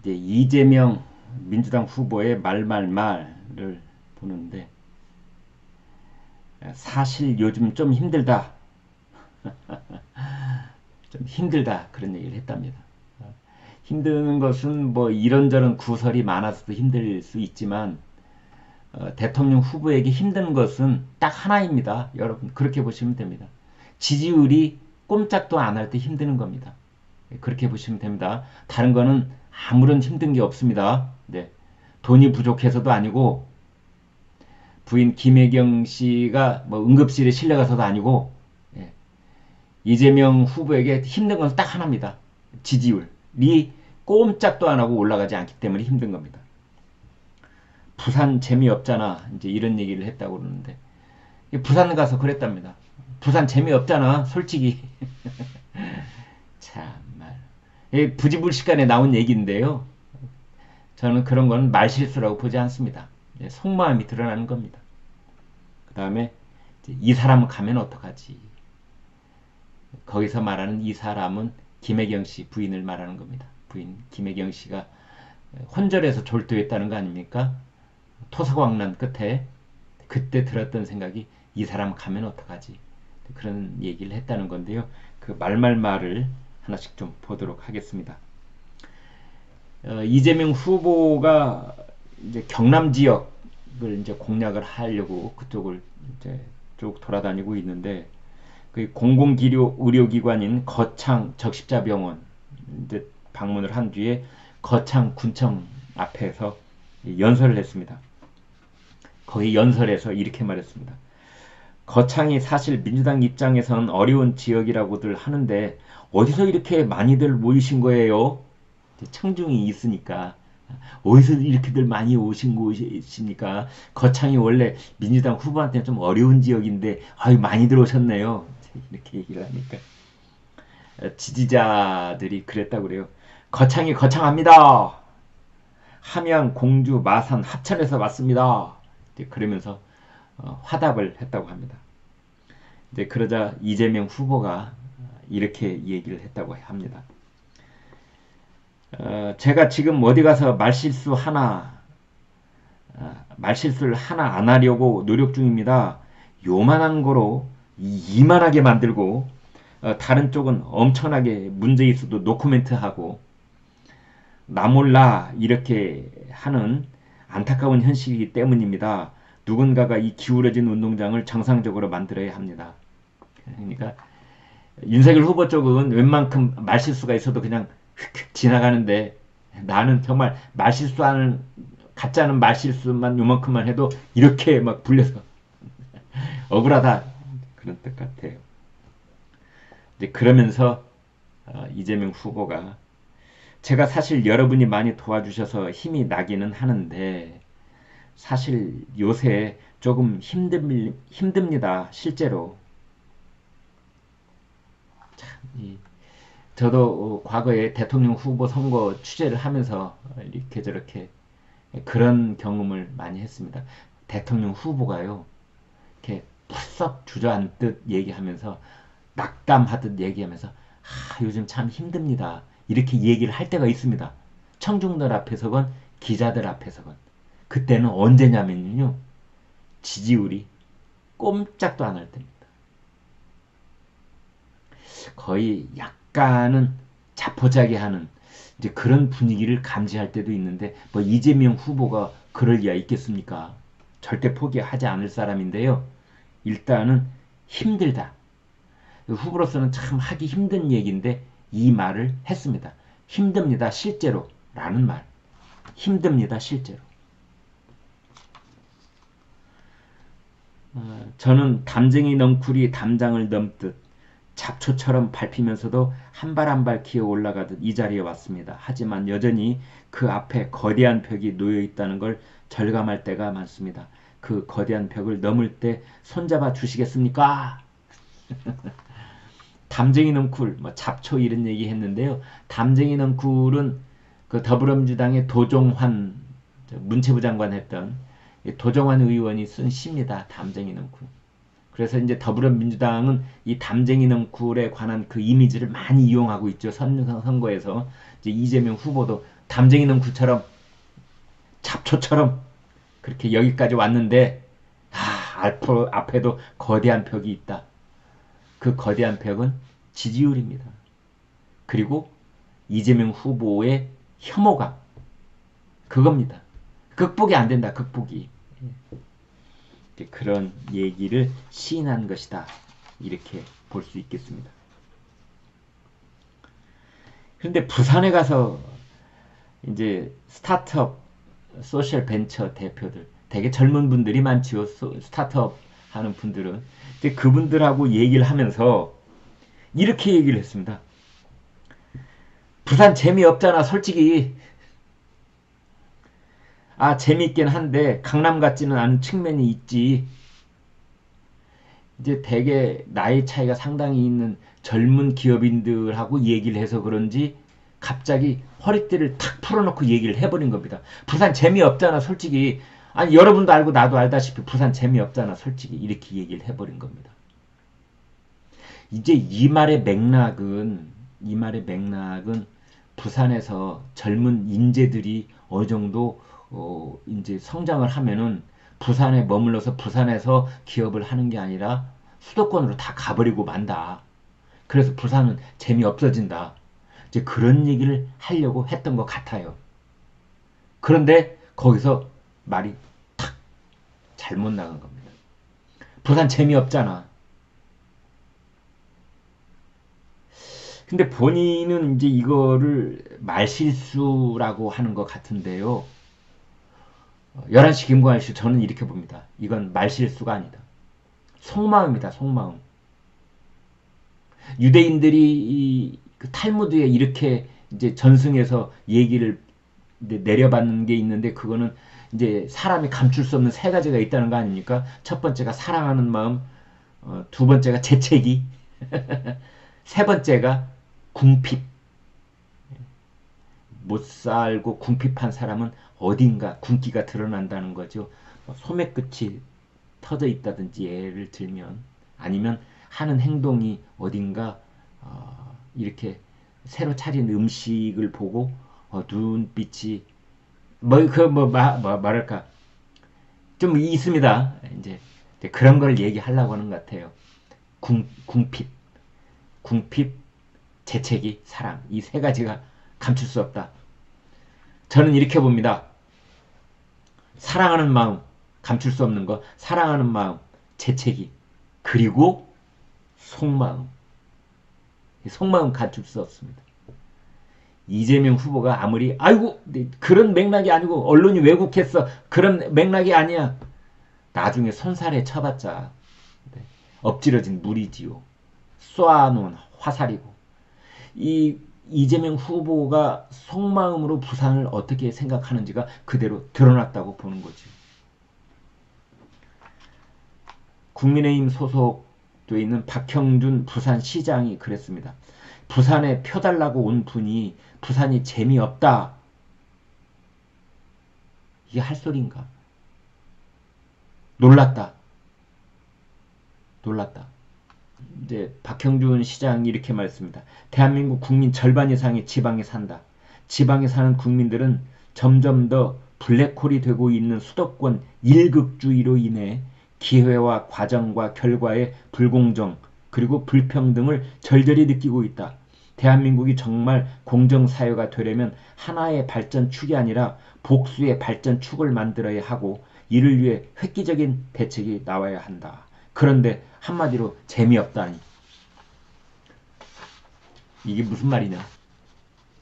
이제 이재명 민주당 후보의 말말말을 보는데, 사실 요즘 좀 힘들다. 좀 힘들다. 그런 얘기를 했답니다. 힘든 것은 뭐 이런저런 구설이 많아서도 힘들 수 있지만, 대통령 후보에게 힘든 것은 딱 하나입니다. 여러분, 그렇게 보시면 됩니다. 지지율이 꼼짝도 안 할 때 힘드는 겁니다. 그렇게 보시면 됩니다. 다른 거는 아무런 힘든 게 없습니다. 네. 돈이 부족해서도 아니고, 부인 김혜경 씨가 뭐 응급실에 실려가서도 아니고, 예. 이재명 후보에게 힘든 건 딱 하나입니다. 지지율이 꼼짝도 안 하고 올라가지 않기 때문에 힘든 겁니다. 부산 재미없잖아. 이제 이런 얘기를 했다고 그러는데, 부산 가서 그랬답니다. 부산 재미없잖아. 솔직히. 참말. 부지불식간에 나온 얘기인데요. 저는 그런 건 말실수라고 보지 않습니다. 속마음이 드러나는 겁니다. 그 다음에 이 사람은 가면 어떡하지? 거기서 말하는 이 사람은 김혜경 씨 부인을 말하는 겁니다. 부인 김혜경 씨가 혼절해서 졸도했다는 거 아닙니까? 토사광난 끝에 그때 들었던 생각이 이 사람 가면 어떡하지? 그런 얘기를 했다는 건데요. 그 말말말을 하나씩 좀 보도록 하겠습니다. 이재명 후보가 이제 경남 지역을 이제 공략을 하려고 그쪽을 이제 쭉 돌아다니고 있는데, 그 공공의료기관인 거창 적십자병원 이제 방문을 한 뒤에 거창 군청 앞에서 연설을 했습니다. 거기 연설에서 이렇게 말했습니다. 거창이 사실 민주당 입장에서는 어려운 지역이라고들 하는데 어디서 이렇게 많이들 모이신 거예요? 청중이 있으니까. 어디서 이렇게들 많이 오신 곳이십니까? 거창이 원래 민주당 후보한테는 좀 어려운 지역인데 아유 많이들 오셨네요. 이렇게 얘기를 하니까 지지자들이 그랬다고 그래요. 거창이 거창합니다. 함양, 공주, 마산, 합천에서 왔습니다. 그러면서 화답을 했다고 합니다. 이제 그러자 이재명 후보가 이렇게 얘기를 했다고 합니다. 제가 지금 어디 가서 말실수를 하나 안 하려고 노력 중입니다. 요만한 거로 이만하게 만들고, 다른 쪽은 엄청나게 문제 있어도 노코멘트하고, 나 몰라 이렇게 하는 안타까운 현실이기 때문입니다. 누군가가 이 기울어진 운동장을 정상적으로 만들어야 합니다. 그러니까 윤석열 후보 쪽은 웬만큼 말실수가 있어도 그냥 휙휙 지나가는데, 나는 정말 말실수하는 가짜는 말실수만 요만큼만 해도 이렇게 막 불려서 억울하다, 그런 뜻 같아요. 이제 그러면서 이재명 후보가 제가 사실 여러분이 많이 도와주셔서 힘이 나기는 하는데 사실 요새 조금 힘듭니다. 실제로. 참, 저도 과거에 대통령 후보 선거 취재를 하면서 이렇게 저렇게 그런 경험을 많이 했습니다. 대통령 후보가요, 이렇게 푸썩 주저앉듯 얘기하면서 낙담하듯 얘기하면서 요즘 참 힘듭니다. 이렇게 얘기를 할 때가 있습니다. 청중들 앞에서건 기자들 앞에서건. 그때는 언제냐면요, 지지율이 꼼짝도 안 할 때입니다. 거의 약간은 자포자기하는 이제 그런 분위기를 감지할 때도 있는데, 뭐 이재명 후보가 그럴 리가 있겠습니까? 절대 포기하지 않을 사람인데요. 일단은 힘들다. 후보로서는 참 하기 힘든 얘기인데 이 말을 했습니다. 힘듭니다. 실제로. 라는 말. 힘듭니다. 실제로. 저는 담쟁이 넝쿨이 담장을 넘듯 잡초처럼 밟히면서도 한 발 한 발 기어 올라가듯 이 자리에 왔습니다. 하지만 여전히 그 앞에 거대한 벽이 놓여 있다는 걸 절감할 때가 많습니다. 그 거대한 벽을 넘을 때 손잡아 주시겠습니까? 담쟁이 넝쿨, 뭐 잡초 이런 얘기 했는데요. 담쟁이 넝쿨은 그 더불어민주당의 도종환 문체부 장관 했던 도종환 의원이 쓴 시입니다. 담쟁이 넝쿨. 그래서 이제 더불어민주당은 이 담쟁이 넝쿨에 관한 그 이미지를 많이 이용하고 있죠. 선거에서. 이제 이재명 후보도 담쟁이 넝쿨처럼 잡초처럼 그렇게 여기까지 왔는데 앞에도 거대한 벽이 있다. 그 거대한 벽은 지지율입니다. 그리고 이재명 후보의 혐오감. 그겁니다. 극복이 안 된다. 극복이. 그런 얘기를 시인한 것이다. 이렇게 볼 수 있겠습니다. 그런데 부산에 가서 이제 스타트업 소셜 벤처 대표들 되게 젊은 분들이 많지요. 스타트업 하는 분들은. 근데 그분들하고 얘기를 하면서 이렇게 얘기를 했습니다. 부산 재미없잖아 솔직히. 재밌긴 한데 강남 같지는 않은 측면이 있지. 이제 되게 나이 차이가 상당히 있는 젊은 기업인들하고 얘기를 해서 그런지 갑자기 허리띠를 탁 풀어놓고 얘기를 해버린 겁니다. 부산 재미없잖아 솔직히. 아니 여러분도 알고 나도 알다시피 부산 재미없잖아 솔직히. 이렇게 얘기를 해버린 겁니다. 이제 이 말의 맥락은 부산에서 젊은 인재들이 어느 정도 이제 성장을 하면은 부산에 머물러서 부산에서 기업을 하는 게 아니라 수도권으로 다 가버리고 만다. 그래서 부산은 재미없어진다. 이제 그런 얘기를 하려고 했던 것 같아요. 그런데 거기서 말이 탁 잘못 나간 겁니다. 부산 재미없잖아. 근데 본인은 이제 이거를 말실수라고 하는 것 같은데요. 11시 김광일씨 저는 이렇게 봅니다. 이건 말실수가 아니다. 속마음이다. 속마음. 유대인들이 그 탈무드에 이렇게 이제 전승해서 얘기를 내려받는 게 있는데 그거는 이제 사람이 감출 수 없는 세 가지가 있다는 거 아닙니까? 첫 번째가 사랑하는 마음, 두 번째가 재채기, 세 번째가 궁핍. 못 살고 궁핍한 사람은 어딘가 군기가 드러난다는 거죠. 소매 끝이 터져 있다든지 예를 들면 아니면 하는 행동이 어딘가 이렇게 새로 차린 음식을 보고 눈빛이 말할까 좀 있습니다. 이제 그런 걸 얘기하려고 하는 것 같아요. 궁핍, 재채기, 사랑 이 세 가지가 감출 수 없다. 저는 이렇게 봅니다. 사랑하는 마음 감출 수 없는 거, 사랑하는 마음, 재채기, 그리고 속마음. 속마음 감출 수 없습니다. 이재명 후보가 아무리 아이고 그런 맥락이 아니고 언론이 왜곡했어 그런 맥락이 아니야. 나중에 손살에 쳐봤자 엎질러진 물이지요. 쏘아놓은 화살이고. 이재명 후보가 속마음으로 부산을 어떻게 생각하는지가 그대로 드러났다고 보는 거죠. 국민의힘 소속돼 있는 박형준 부산시장이 그랬습니다. 부산에 펴달라고 온 분이 부산이 재미없다. 이게 할 소리인가? 놀랐다. 이제 박형준 시장이 이렇게 말했습니다. 대한민국 국민 절반 이상이 지방에 산다. 지방에 사는 국민들은 점점 더 블랙홀이 되고 있는 수도권 일극주의로 인해 기회와 과정과 결과의 불공정 그리고 불평등을 절절히 느끼고 있다. 대한민국이 정말 공정사회가 되려면 하나의 발전축이 아니라 복수의 발전축을 만들어야 하고 이를 위해 획기적인 대책이 나와야 한다. 그런데 한마디로 재미없다니. 이게 무슨 말이냐.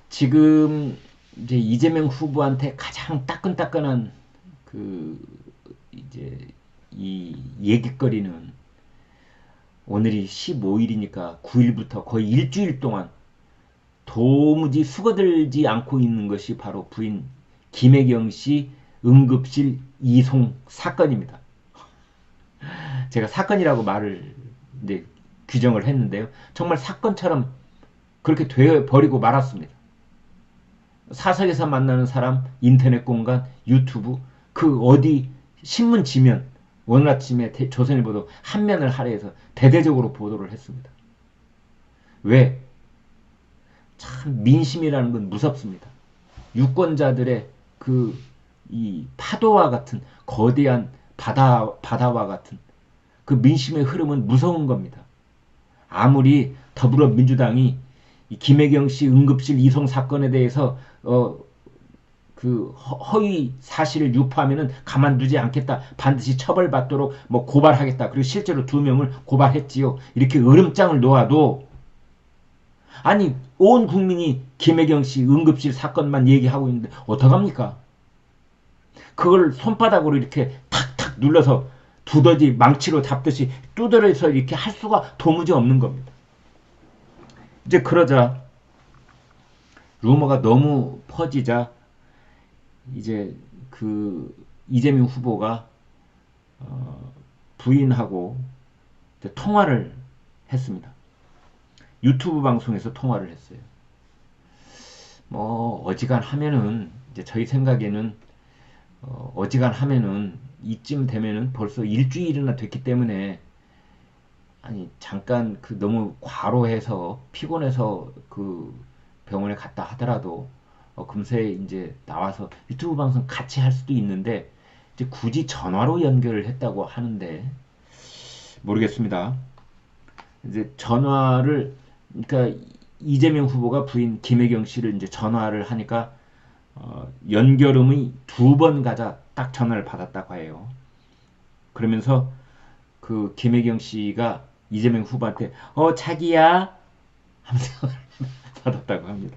지금 이제 이재명 후보한테 가장 따끈따끈한 이제 이 얘기거리는 오늘이 15일이니까 9일부터 거의 일주일 동안 도무지 수거들지 않고 있는 것이 바로 부인 김혜경 씨 응급실 이송 사건입니다. 제가 사건이라고 말을 이제 규정을 했는데요. 정말 사건처럼 그렇게 되어버리고 말았습니다. 사석에서 만나는 사람, 인터넷 공간, 유튜브, 그 어디 신문 지면 오늘 아침에 조선일보도 한 면을 할애해서 대대적으로 보도를 했습니다. 왜? 참 민심이라는 건 무섭습니다. 유권자들의 이 파도와 같은 거대한 바다와 같은 그 민심의 흐름은 무서운 겁니다. 아무리 더불어민주당이 이 김혜경 씨 응급실 이송 사건에 대해서 허위 사실을 유포하면은 가만두지 않겠다. 반드시 처벌받도록 뭐 고발하겠다. 그리고 실제로 2명을 고발했지요. 이렇게 으름장을 놓아도 아니 온 국민이 김혜경 씨 응급실 사건만 얘기하고 있는데 어떡합니까? 그걸 손바닥으로 이렇게 탁탁 눌러서 두더지 망치로 잡듯이 두드려서 이렇게 할 수가 도무지 없는 겁니다. 이제 그러자 루머가 너무 퍼지자 이제 이재명 후보가 부인하고 통화를 했습니다. 유튜브 방송에서 통화를 했어요. 뭐 어지간하면은 이제 저희 생각에는 어지간하면은 이쯤 되면은 벌써 일주일이나 됐기 때문에 아니 잠깐 너무 과로해서 피곤해서 병원에 갔다 하더라도 금세 이제 나와서 유튜브 방송 같이 할 수도 있는데 이제 굳이 전화로 연결을 했다고 하는데 모르겠습니다. 이제 전화를 그러니까 이재명 후보가 부인 김혜경 씨를 이제 전화를 하니까 연결음이 2번 가자 딱 전화를 받았다고 해요. 그러면서 김혜경 씨가 이재명 후보한테 자기야 하면서 받았다고 합니다.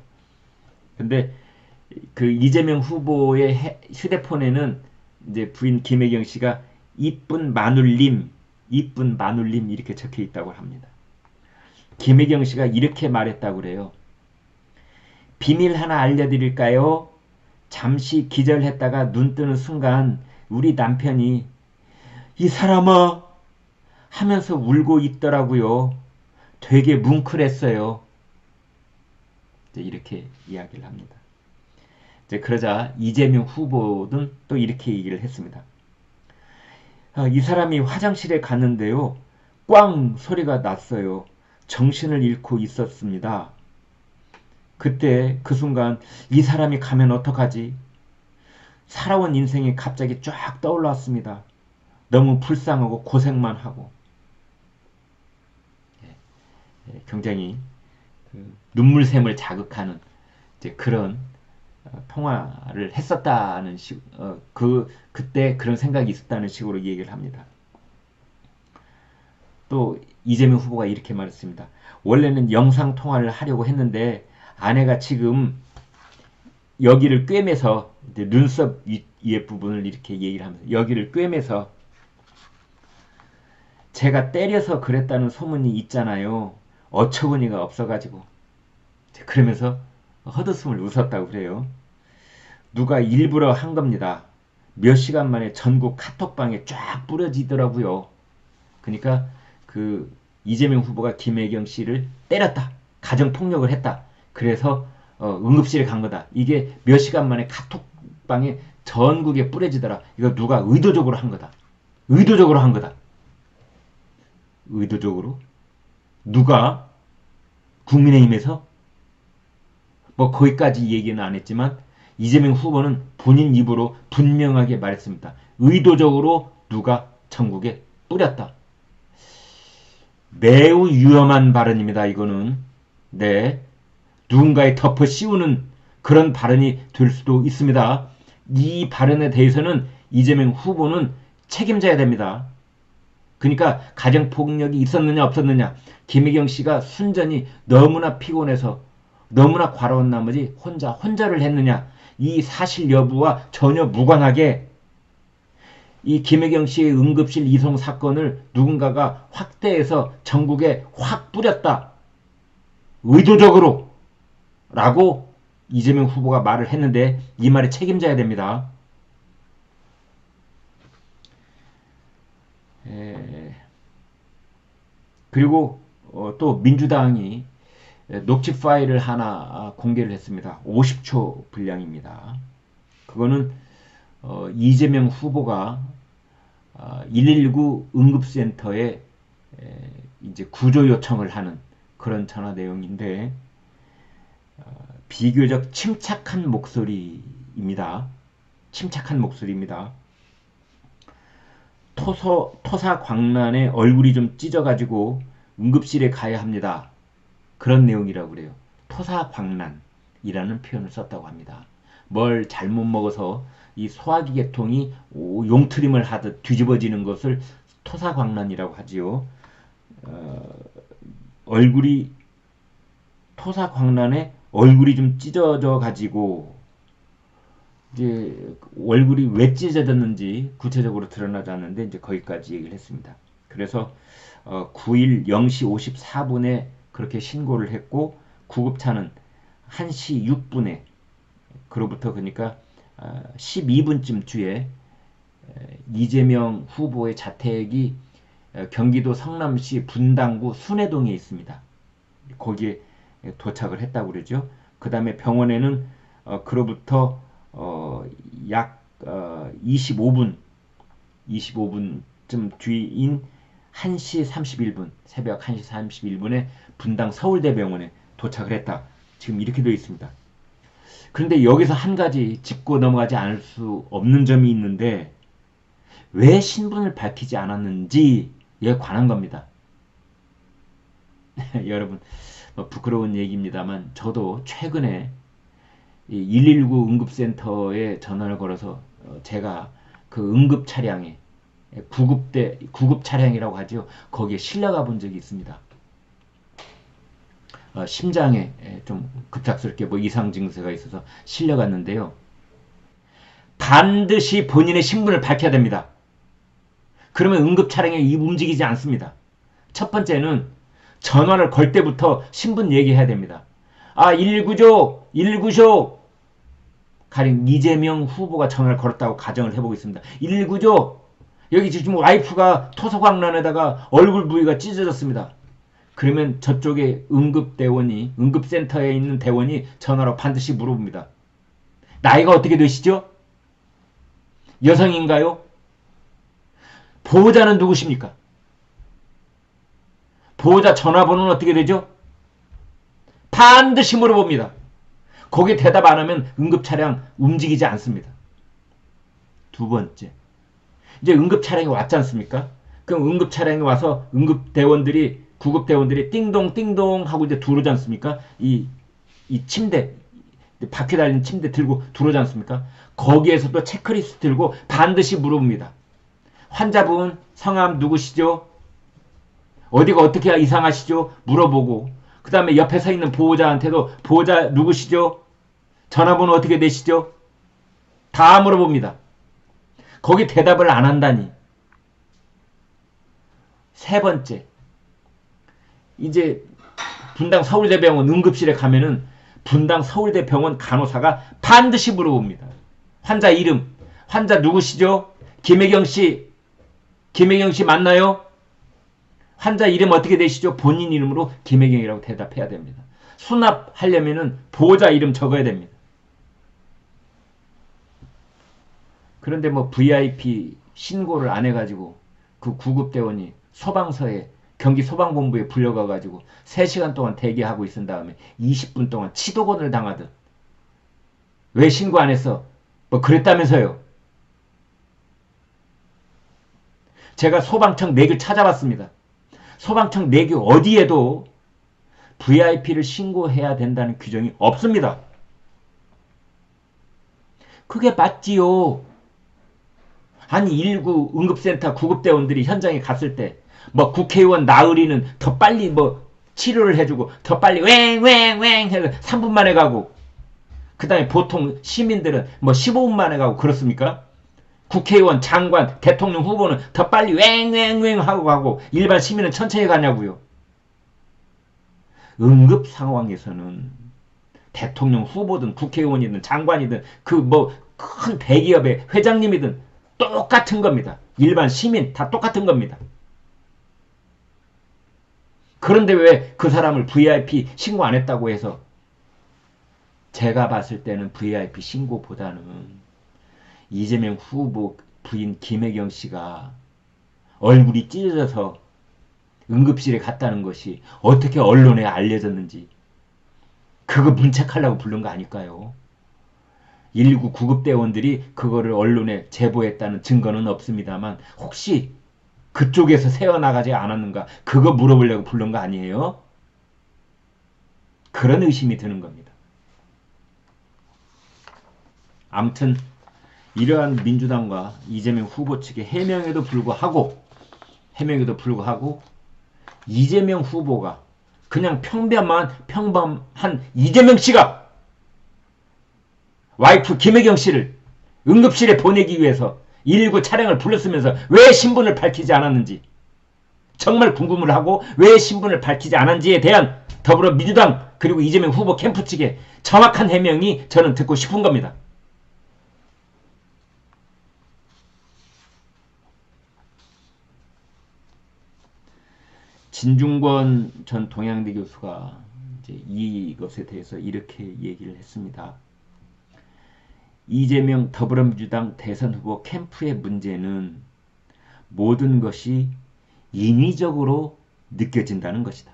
근데 이재명 후보의 휴대폰에는 이제 부인 김혜경 씨가 이쁜 마눌님 이렇게 적혀 있다고 합니다. 김혜경 씨가 이렇게 말했다고 그래요. 비밀 하나 알려드릴까요? 잠시 기절했다가 눈 뜨는 순간 우리 남편이 이 사람아 하면서 울고 있더라고요. 되게 뭉클했어요. 이렇게 이야기를 합니다. 이제 그러자 이재명 후보는 또 이렇게 얘기를 했습니다. 이 사람이 화장실에 갔는데요. 꽝 소리가 났어요. 정신을 잃고 있었습니다. 그때 그 순간 이 사람이 가면 어떡하지? 살아온 인생이 갑자기 쫙 떠올랐습니다. 너무 불쌍하고 고생만 하고 굉장히 눈물샘을 자극하는 이제 그런 통화를 했었다는 그때 그런 생각이 있었다는 식으로 얘기를 합니다. 또 이재명 후보가 이렇게 말했습니다. 원래는 영상 통화를 하려고 했는데 아내가 지금 여기를 꿰매서 눈썹 위에 부분을 이렇게 얘기를 하면서 여기를 꿰매서 제가 때려서 그랬다는 소문이 있잖아요. 어처구니가 없어가지고 그러면서 헛웃음을 웃었다고 그래요. 누가 일부러 한 겁니다. 몇 시간 만에 전국 카톡방에 쫙 뿌려지더라고요. 그러니까 이재명 후보가 김혜경 씨를 때렸다. 가정폭력을 했다. 그래서 응급실에 간 거다. 이게 몇 시간 만에 카톡방에 전국에 뿌려지더라. 이거 누가 의도적으로 한 거다. 의도적으로 한 거다. 의도적으로? 누가? 국민의힘에서? 뭐 거기까지 얘기는 안 했지만 이재명 후보는 본인 입으로 분명하게 말했습니다. 의도적으로 누가 전국에 뿌렸다. 매우 위험한 발언입니다. 이거는 네 누군가에 덮어 씌우는 그런 발언이 될 수도 있습니다. 이 발언에 대해서는 이재명 후보는 책임져야 됩니다. 그러니까 가정폭력이 있었느냐 없었느냐 김혜경 씨가 순전히 너무나 피곤해서 너무나 과로한 나머지 혼자를 했느냐 이 사실 여부와 전혀 무관하게 이 김혜경 씨의 응급실 이송 사건을 누군가가 확대해서 전국에 확 뿌렸다. 의도적으로 라고 이재명 후보가 말을 했는데 이 말에 책임져야 됩니다. 그리고 또 민주당이 녹취 파일을 하나 공개를 했습니다. 50초 분량입니다. 그거는 이재명 후보가 119 응급센터에 이제 구조 요청을 하는 그런 전화 내용인데 비교적 침착한 목소리입니다. 침착한 목소리입니다. 토사광난에 얼굴이 좀 찢어가지고 응급실에 가야 합니다. 그런 내용이라고 그래요. 토사광난이라는 표현을 썼다고 합니다. 뭘 잘못 먹어서 이 소화기 계통이 용트림을 하듯 뒤집어지는 것을 토사광난이라고 하지요. 토사광난에 얼굴이 좀 찢어져 가지고 이제 얼굴이 왜 찢어졌는지 구체적으로 드러나지 않는데 이제 거기까지 얘기를 했습니다. 그래서 9일 0시 54분에 그렇게 신고를 했고 구급차는 1시 6분에 그로부터 그러니까 12분쯤 뒤에 이재명 후보의 자택이 경기도 성남시 분당구 순회동에 있습니다. 거기에 도착을 했다고 그러죠. 그 다음에 병원에는 그로부터 약 25분쯤 뒤인 1시 31분, 새벽 1시 31분에 분당 서울대병원에 도착을 했다. 지금 이렇게 되어 있습니다. 그런데 여기서 한 가지 짚고 넘어가지 않을 수 없는 점이 있는데 왜 신분을 밝히지 않았는지에 관한 겁니다. 여러분 부끄러운 얘기입니다만 저도 최근에 119 응급센터에 전화를 걸어서 제가 그 응급 차량에 구급 차량이라고 하죠. 거기에 실려가 본 적이 있습니다. 심장에 좀 급작스럽게 뭐 이상 증세가 있어서 실려갔는데요. 반드시 본인의 신분을 밝혀야 됩니다. 그러면 응급 차량이 움직이지 않습니다. 첫 번째는 전화를 걸 때부터 신분 얘기해야 됩니다. 119죠. 119죠. 가령 이재명 후보가 전화를 걸었다고 가정을 해보겠습니다. 119죠. 여기 지금 와이프가 토소광란에다가 얼굴 부위가 찢어졌습니다. 그러면 저쪽에 응급센터에 있는 대원이 전화로 반드시 물어봅니다. 나이가 어떻게 되시죠? 여성인가요? 보호자는 누구십니까? 보호자 전화번호는 어떻게 되죠? 반드시 물어봅니다. 거기에 대답 안 하면 응급차량 움직이지 않습니다. 두 번째, 이제 응급차량이 왔지 않습니까? 그럼 응급차량이 와서 구급대원들이 띵동 띵동 하고 이제 들어오지 않습니까? 이 침대, 바퀴 달린 침대 들고 들어오지 않습니까? 거기에서 또 체크리스트 들고 반드시 물어봅니다. 환자분 성함 누구시죠? 어디가 어떻게 이상하시죠? 물어보고 그 다음에 옆에 서 있는 보호자한테도 보호자 누구시죠? 전화번호 어떻게 되시죠? 다 물어봅니다. 거기 대답을 안 한다니. 세 번째, 이제 분당 서울대병원 응급실에 가면은 분당 서울대병원 간호사가 반드시 물어봅니다. 환자 이름, 환자 누구시죠? 김혜경 씨 맞나요? 환자 이름 어떻게 되시죠? 본인 이름으로 김혜경이라고 대답해야 됩니다. 수납하려면은 보호자 이름 적어야 됩니다. 그런데 뭐 VIP 신고를 안 해가지고 그 구급대원이 소방서에 경기 소방본부에 불려가가지고 3시간 동안 대기하고 있은 다음에 20분 동안 치도곤을 당하듯 왜 신고 안 했어? 뭐 그랬다면서요. 제가 소방청 내규 찾아봤습니다. 소방청 내규 어디에도 VIP를 신고해야 된다는 규정이 없습니다. 그게 맞지요. 아니 119 응급센터 구급대원들이 현장에 갔을 때 뭐 국회의원 나으리는 더 빨리 뭐 치료를 해주고 더 빨리 왱왱왱 해서 3분 만에 가고 그 다음에 보통 시민들은 뭐 15분 만에 가고 그렇습니까? 국회의원, 장관, 대통령 후보는 더 빨리 왱왱왱 하고 가고 일반 시민은 천천히 가냐고요. 응급 상황에서는 대통령 후보든 국회의원이든 장관이든 그 뭐 큰 대기업의 회장님이든 똑같은 겁니다. 일반 시민 다 똑같은 겁니다. 그런데 왜 그 사람을 VIP 신고 안 했다고 해서 제가 봤을 때는 VIP 신고보다는 이재명 후보 부인 김혜경 씨가 얼굴이 찢어져서 응급실에 갔다는 것이 어떻게 언론에 알려졌는지 그거 문책하려고 부른 거 아닐까요? 119 구급대원들이 그거를 언론에 제보했다는 증거는 없습니다만 혹시 그쪽에서 새어나가지 않았는가 그거 물어보려고 부른 거 아니에요? 그런 의심이 드는 겁니다. 아무튼 이러한 민주당과 이재명 후보 측의 해명에도 불구하고 이재명 후보가 그냥 평범한 이재명 씨가 와이프 김혜경 씨를 응급실에 보내기 위해서 119 차량을 불렀으면서 왜 신분을 밝히지 않았는지 정말 궁금을 하고 왜 신분을 밝히지 않았는지에 대한 더불어민주당 그리고 이재명 후보 캠프 측의 정확한 해명이 저는 듣고 싶은 겁니다. 진중권 전 동양대 교수가 이제 이것에 대해서 이렇게 얘기를 했습니다. 이재명 더불어민주당 대선 후보 캠프의 문제는 모든 것이 인위적으로 느껴진다는 것이다.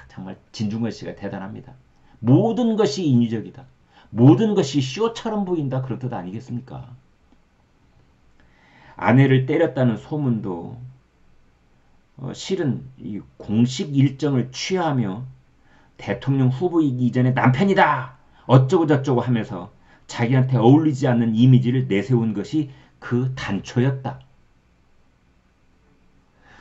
정말 진중권 씨가 대단합니다. 모든 것이 인위적이다. 모든 것이 쇼처럼 보인다. 그런 뜻 아니겠습니까? 아내를 때렸다는 소문도 실은 이 공식 일정을 취하며 대통령 후보이기 이전에 남편이다 어쩌고 저쩌고 하면서 자기한테 어울리지 않는 이미지를 내세운 것이 그 단초였다.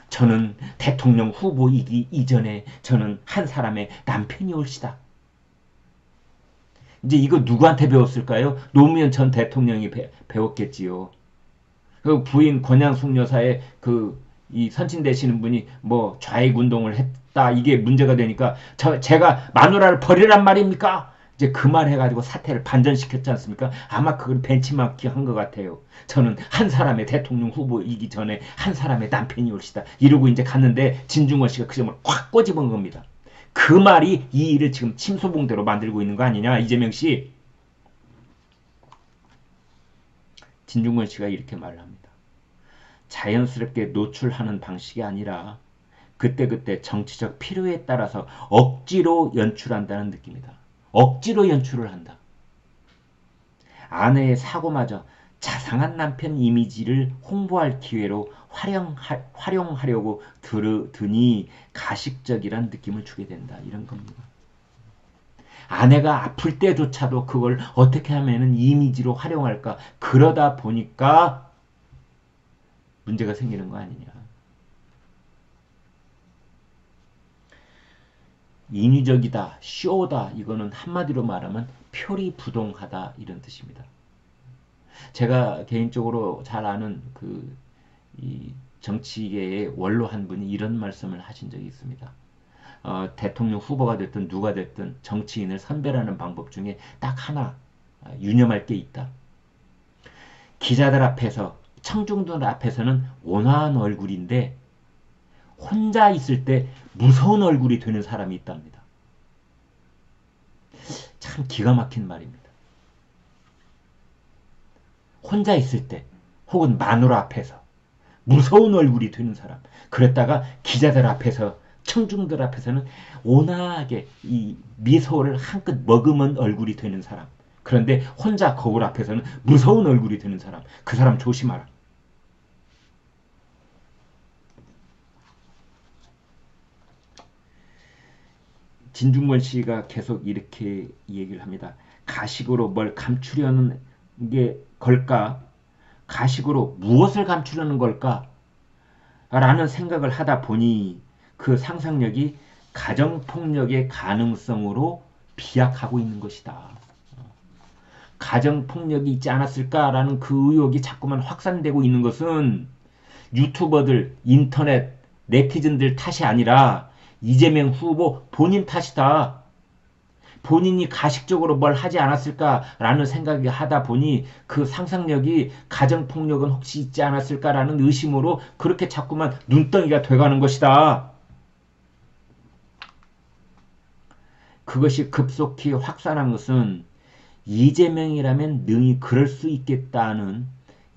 저는 대통령 후보이기 이전에 저는 한 사람의 남편이 올시다. 이제 이거 누구한테 배웠을까요? 노무현 전 대통령이 배웠겠지요. 그 부인 권양숙 여사의 이 선친 되시는 분이 뭐 좌익 운동을 했다 이게 문제가 되니까 제가 마누라를 버리란 말입니까? 이제 그 말 해가지고 사태를 반전시켰지 않습니까? 아마 그걸 벤치마킹 한 것 같아요. 저는 한 사람의 대통령 후보이기 전에 한 사람의 남편이 올시다 이러고 이제 갔는데 진중권 씨가 그 점을 확 꼬집은 겁니다. 그 말이 이 일을 지금 침소봉대로 만들고 있는 거 아니냐 이재명 씨. 진중권 씨가 이렇게 말을 합니다. 자연스럽게 노출하는 방식이 아니라 그때그때 정치적 필요에 따라서 억지로 연출한다는 느낌이다. 억지로 연출을 한다. 아내의 사고마저 자상한 남편 이미지를 홍보할 기회로 활용하려고 드니 가식적이란 느낌을 주게 된다. 이런 겁니다. 아내가 아플 때조차도 그걸 어떻게 하면 이미지로 활용할까? 그러다 보니까 문제가 생기는 거 아니냐. 인위적이다, 쇼다, 이거는 한마디로 말하면 표리부동하다 이런 뜻입니다. 제가 개인적으로 잘 아는 이 정치계의 원로 한 분이 이런 말씀을 하신 적이 있습니다. 대통령 후보가 됐든 누가 됐든 정치인을 선별하는 방법 중에 딱 하나 유념할 게 있다. 기자들 앞에서 청중들 앞에서는 온화한 얼굴인데 혼자 있을 때 무서운 얼굴이 되는 사람이 있답니다. 참 기가 막힌 말입니다. 혼자 있을 때 혹은 마누라 앞에서 무서운 얼굴이 되는 사람. 그랬다가 기자들 앞에서 청중들 앞에서는 온화하게 이 미소를 한껏 머금은 얼굴이 되는 사람. 그런데 혼자 거울 앞에서는 무서운 얼굴이 되는 사람. 그 사람 조심하라. 진중권 씨가 계속 이렇게 얘기를 합니다. 가식으로 뭘 감추려는 게 걸까? 가식으로 무엇을 감추려는 걸까? 라는 생각을 하다 보니 그 상상력이 가정폭력의 가능성으로 비약하고 있는 것이다. 가정폭력이 있지 않았을까라는 그 의혹이 자꾸만 확산되고 있는 것은 유튜버들, 인터넷, 네티즌들 탓이 아니라 이재명 후보 본인 탓이다. 본인이 가식적으로 뭘 하지 않았을까라는 생각이 하다 보니 그 상상력이 가정폭력은 혹시 있지 않았을까라는 의심으로 그렇게 자꾸만 눈덩이가 돼가는 것이다. 그것이 급속히 확산한 것은 이재명이라면 능히 그럴 수 있겠다는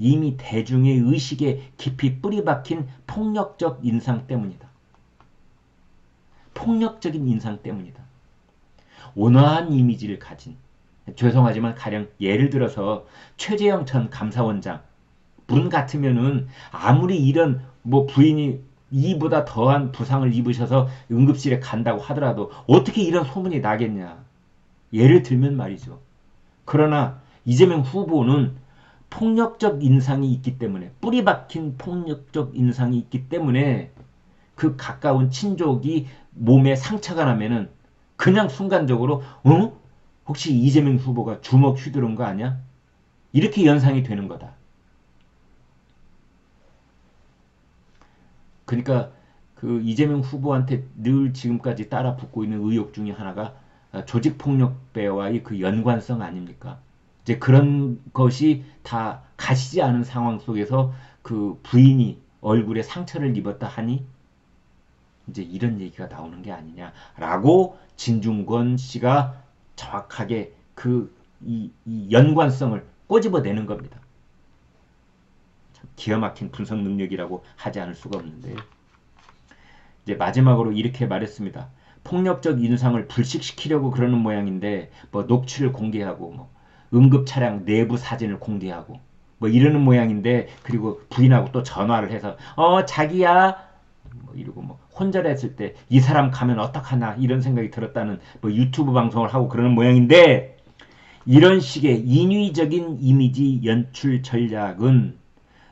이미 대중의 의식에 깊이 뿌리 박힌 폭력적 인상 때문이다. 폭력적인 인상 때문이다. 온화한 이미지를 가진, 죄송하지만 가령 예를 들어서 최재형 전 감사원장 분 같으면은 아무리 이런 뭐 부인이 이보다 더한 부상을 입으셔서 응급실에 간다고 하더라도 어떻게 이런 소문이 나겠냐. 예를 들면 말이죠. 그러나 이재명 후보는 폭력적 인상이 있기 때문에, 뿌리 박힌 폭력적 인상이 있기 때문에 그 가까운 친족이 몸에 상처가 나면은 그냥 순간적으로 혹시 이재명 후보가 주먹 휘두른 거 아니야? 이렇게 연상이 되는 거다. 그러니까 그 이재명 후보한테 늘 지금까지 따라 붙고 있는 의혹 중에 하나가 조직폭력배와의 그 연관성 아닙니까? 이제 그런 것이 다 가시지 않은 상황 속에서 그 부인이 얼굴에 상처를 입었다 하니 이제 이런 얘기가 나오는 게 아니냐라고 진중권 씨가 정확하게 이 연관성을 꼬집어내는 겁니다. 참 기가 막힌 분석 능력이라고 하지 않을 수가 없는데, 이제 마지막으로 이렇게 말했습니다. 폭력적 인상을 불식시키려고 그러는 모양인데 뭐 녹취를 공개하고 뭐 응급 차량 내부 사진을 공개하고 뭐 이러는 모양인데, 그리고 부인하고 또 전화를 해서 자기야 뭐 이러고 뭐 혼절했을 때 이 사람 가면 어떡하나 이런 생각이 들었다는 뭐 유튜브 방송을 하고 그러는 모양인데, 이런 식의 인위적인 이미지 연출 전략은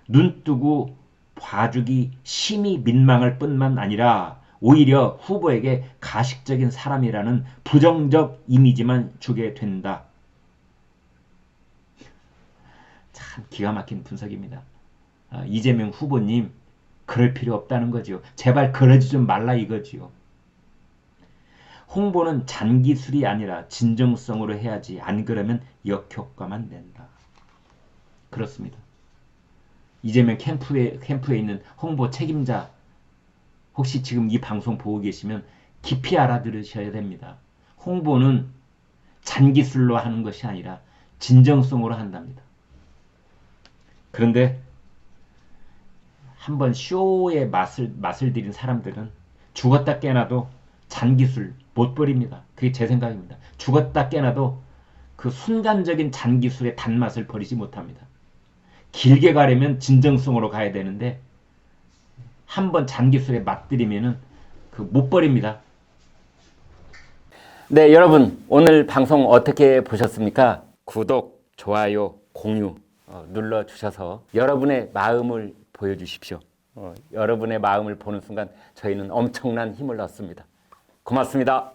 눈뜨고 봐주기 심히 민망할 뿐만 아니라 오히려 후보에게 가식적인 사람이라는 부정적 이미지만 주게 된다. 참 기가 막힌 분석입니다. 이재명 후보님 그럴 필요 없다는 거지요. 제발 그러지 좀 말라 이거지요. 홍보는 잔기술이 아니라 진정성으로 해야지, 안 그러면 역효과만 낸다. 그렇습니다. 이재명 캠프에 있는 홍보 책임자 혹시 지금 이 방송 보고 계시면 깊이 알아들으셔야 됩니다. 홍보는 잔기술로 하는 것이 아니라 진정성으로 한답니다. 그런데 한번 쇼에 맛을 들인 사람들은 죽었다 깨나도 잔기술 못 버립니다. 그게 제 생각입니다. 죽었다 깨나도 그 순간적인 잔기술의 단맛을 버리지 못합니다. 길게 가려면 진정성으로 가야 되는데 한번 잔기술에 맛들이면은 그 못 버립니다. 네, 여러분 오늘 방송 어떻게 보셨습니까? 구독, 좋아요, 공유 눌러주셔서 여러분의 마음을 보여주십시오. 여러분의 마음을 보는 순간 저희는 엄청난 힘을 얻습니다. 고맙습니다.